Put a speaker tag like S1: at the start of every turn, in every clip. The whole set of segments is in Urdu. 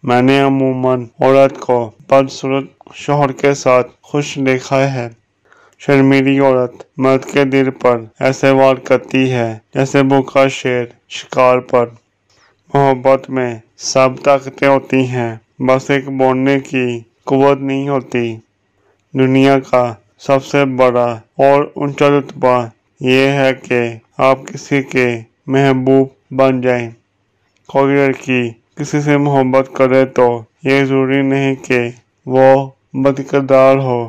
S1: میں نے عموماً عورت کو بدصورت شوہر کے ساتھ خوش دیکھا ہے۔ شرمیلی عورت مرد کے دل پر ایسے وار کرتی ہے جیسے بھوکا شیر شکار پر۔ محبت میں سب طاقتیں ہوتی ہیں، بس ایک بولنے کی قوت نہیں ہوتی۔ دنیا کا سب سے بڑا اور اونچا رتبہ یہ ہے کہ آپ کسی کے محبوب بن جائیں۔ کوئی لڑکی کسی سے محبت کرے تو یہ ضروری نہیں کہ وہ بد کردار ہو۔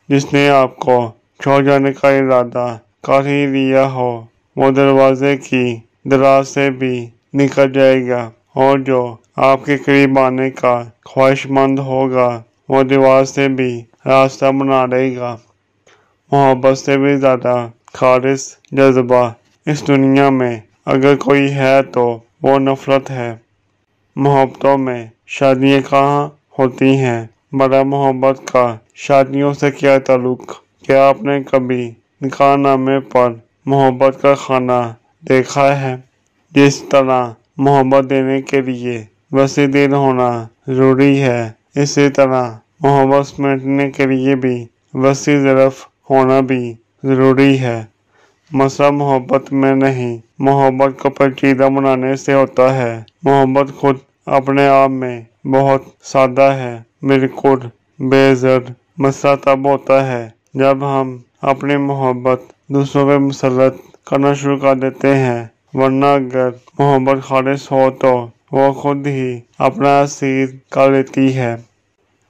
S1: جس نے آپ کو چھوڑ جانے کا ارادہ کر ہی لیا ہو وہ دروازے کی دراز سے بھی نکل جائے گا، اور جو آپ کے قریب آنے کا خواہش مند ہوگا وہ دیوار سے بھی راستہ بنا لے گا۔ محبت سے بھی زیادہ خالص جذبہ اس دنیا میں اگر کوئی ہے تو وہ نفرت ہے۔ محبتوں میں شادیاں کہاں ہوتی ہیں؟ بڑا محبت کا شادیوں سے کیا تعلق؟ کیا آپ نے کبھی نکاح نامے پر محبت کا خانہ دیکھا ہے؟ جس طرح محبت دینے کے لیے وسیع دل ہونا ضروری ہے، اسی طرح محبت سمیٹنے کے لیے بھی وسیع ظرف ہونا بھی ضروری ہے۔ مسئلہ محبت میں نہیں، محبت کو پیچیدہ بنانے سے ہوتا ہے۔ محبت خود اپنے آپ میں بہت سادہ ہے، بالکل بے زر۔ مسئلہ تب ہوتا ہے جب ہم اپنی محبت دوسروں پہ مسلط کرنا شروع کر دیتے ہیں، ورنہ اگر محبت خالص ہو تو وہ خود ہی اپنا اسیر کر لیتی ہے۔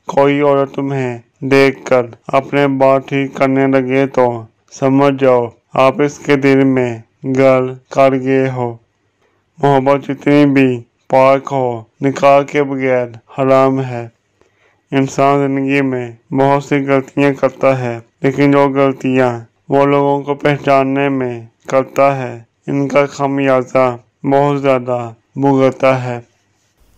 S1: کوئی عورت تمہیں دیکھ کر اپنے بال ٹھیک کرنے لگے تو سمجھ جاؤ آپ اس کے دل میں گھر کر گئے ہو۔ محبت جتنی بھی پاک ہو نکاح کے بغیر حرام ہے۔ انسان زندگی میں بہت سی غلطیاں کرتا ہے، لیکن جو غلطیاں وہ لوگوں کو پہچاننے میں کرتا ہے ان کا خمیازہ بہت زیادہ بھگتتا ہے۔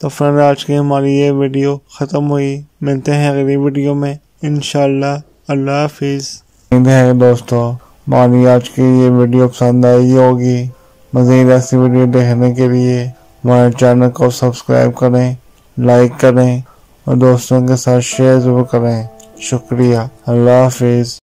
S1: تو فرینڈ آج کی ہماری یہ ویڈیو ختم ہوئی، ملتے ہیں اگلی ویڈیو میں انشاءاللہ۔ اللہ حافظ۔ امید ہے دوستو ہماری آج کی یہ ویڈیو پسند آئی ہوگی۔ مزید ایسی ویڈیو دیکھنے کے لیے ہمارے چینل کو سبسکرائب کریں، لائک کریں اور دوستوں کے ساتھ شیئر ضرور کریں۔ شکریہ۔ اللہ حافظ۔